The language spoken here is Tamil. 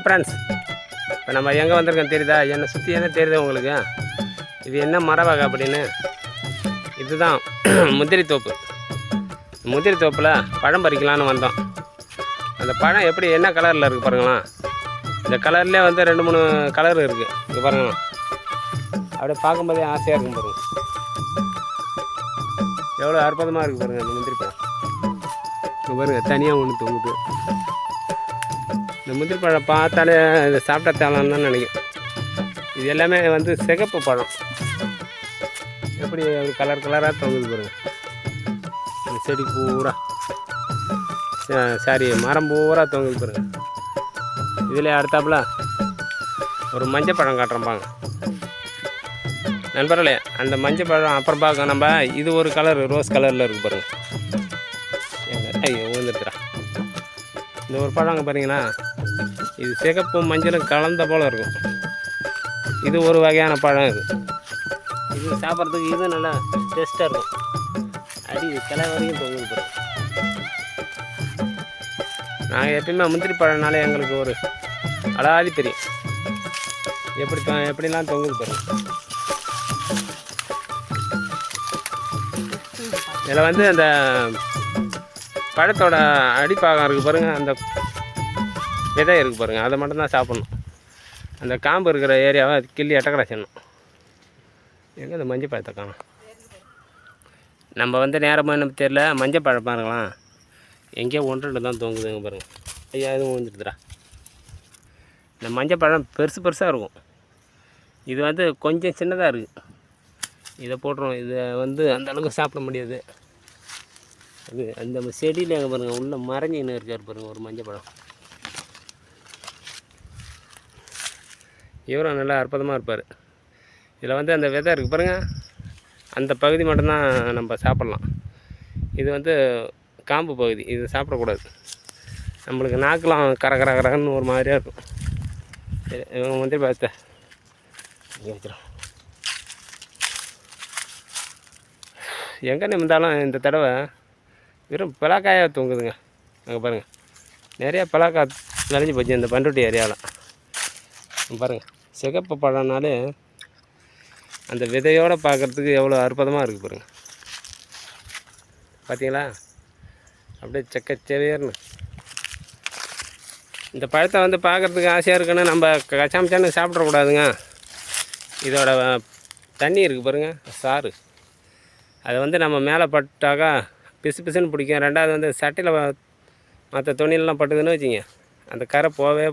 ஃப்ரெண்ட்ஸ், இப்போ நம்ம எங்கே வந்திருக்கோம் தெரியுதா? என்னை சுற்றி என்ன தெரியுதா உங்களுக்கு? இது என்ன மர வகை அப்படின்னு? இதுதான் முந்திரி தோப்பு. முந்திரி தோப்பில் பழம் பறிக்கலான்னு வந்தோம். அந்த பழம் எப்படி என்ன கலரில் இருக்குது பாருங்களேன். இந்த கலர்லேயே வந்து 2-3 கலர் இருக்குது. இங்கே பாருங்களேன், அப்படியே பார்க்கும்போதே ஆசையாக இருக்கும் பாருங்கள். எவ்வளோ அற்புதமாக இருக்குது பாருங்கள் இந்த முந்திரி பழம். இங்கே பாருங்கள், தனியாக ஒன்று தொங்குது. இந்த முந்திரி பழம் பார்த்தாலே இதை சாப்பிட்டா தேவலான்னு தான் நினைக்கும். இது எல்லாமே வந்து சிகப்பு பழம். எப்படி ஒரு கலர் கலராக தொங்குது பாருங்கள். இந்த செடி பூரா சாரி மரம் பூரா தொங்குது பாருங்கள். இதில் அடுத்தாப்புல ஒரு மஞ்சள் பழம் காட்டுறோம்பாங்க நண்பர்களே. அந்த மஞ்சள் பழம் அப்புறம் பார்க்க நம்ம இது ஒரு கலர் ரோஸ் கலரில் இருக்குது பாருங்கள். ஐயோ விழுந்துட்டுறா. இந்த ஒரு பழம் அங்கே பாருங்களா, இது சிகப்பும் மஞ்சளும் கலந்த போல் இருக்கும். இது ஒரு வகையான பழம். இது சாப்பிட்றதுக்கு இது நல்லா டேஸ்ட்டாக இருக்கும். அடி கிளை வரைக்கும் தொங்குது பாருங்க. நாங்கள் எப்பயுமே முந்திரி பழம்னாலே எங்களுக்கு ஒரு அலாதி தெரியும். எப்படிலாம் தொங்குது பாருங்க. இதில் வந்து அந்த பழத்தோட அடிப்பாகம் இருக்குது பாருங்கள், அந்த விதை இருக்குது பாருங்கள், அதை மட்டும்தான் சாப்பிட்ணும். அந்த காம்பு இருக்கிற ஏரியாவை கிள்ளி எட்டக்கடை செய்யணும். எங்கே இந்த மஞ்சள் பழத்தை காணும்? நம்ம வந்து நேரமாக என்ன தெரியல. மஞ்சள் பழம் பாருங்களாம், எங்கேயோ 1-2 தான் தொங்குதுங்க பாருங்கள். ஐயா எதுவும் விழுந்துட்டுதுரா. இந்த மஞ்சள் பழம் பெருசாக இருக்கும். இது வந்து கொஞ்சம் சின்னதாக இருக்குது. இதை போட்டுரும். இதை வந்து அந்தளவுக்கு சாப்பிட முடியாது. அது அந்த செடியில் எங்கே பாருங்கள், உள்ளே மறைஞ்சின்னு இருக்கார் பாருங்கள் ஒரு மஞ்சள் பழம். இவரும் நல்லா அற்புதமாக இருப்பார். இதில் வந்து அந்த விதை இருக்குது பாருங்கள், அந்த பகுதி மட்டும்தான் நம்ம சாப்பிட்லாம். இது வந்து காம்பு பகுதி, இது சாப்பிடக்கூடாது. நம்மளுக்கு நாக்கெலாம் கரகரன்னு ஒரு மாதிரியாக இருக்கும். சரி, இவங்க முந்திரி பழத்தை இங்கே வச்சிடும். எங்கே நிமிந்தாலும் இந்த தடவை வெறும் பலாக்காயாக தொங்குதுங்க. அங்கே பாருங்கள், நிறையா பலாக்காய் விளைஞ்சி போச்சு இந்த பண்ருட்டி ஏரியாவில். பாருங்கள், சிகப்பு பழம்னாலே அந்த விதையோடு பார்க்குறதுக்கு எவ்வளோ அற்புதமாக இருக்குது பாருங்கள். பார்த்தீங்களா, அப்படியே செக்கச்சேர்னு. இந்த பழத்தை வந்து பார்க்குறதுக்கு ஆசையாக இருக்குன்னு நம்ம கச்சாமச்சான்னு சாப்பிட்றக்கூடாதுங்க. இதோட தண்ணி இருக்குது பாருங்கள், சாறு. அதை வந்து நம்ம மேலே பட்டாக்கா பிசுன்னு பிடிக்கும். ரெண்டாவது வந்து சட்டையில் மற்ற துணியெல்லாம் பட்டுதுன்னு வச்சுங்க, அந்த கரை போவே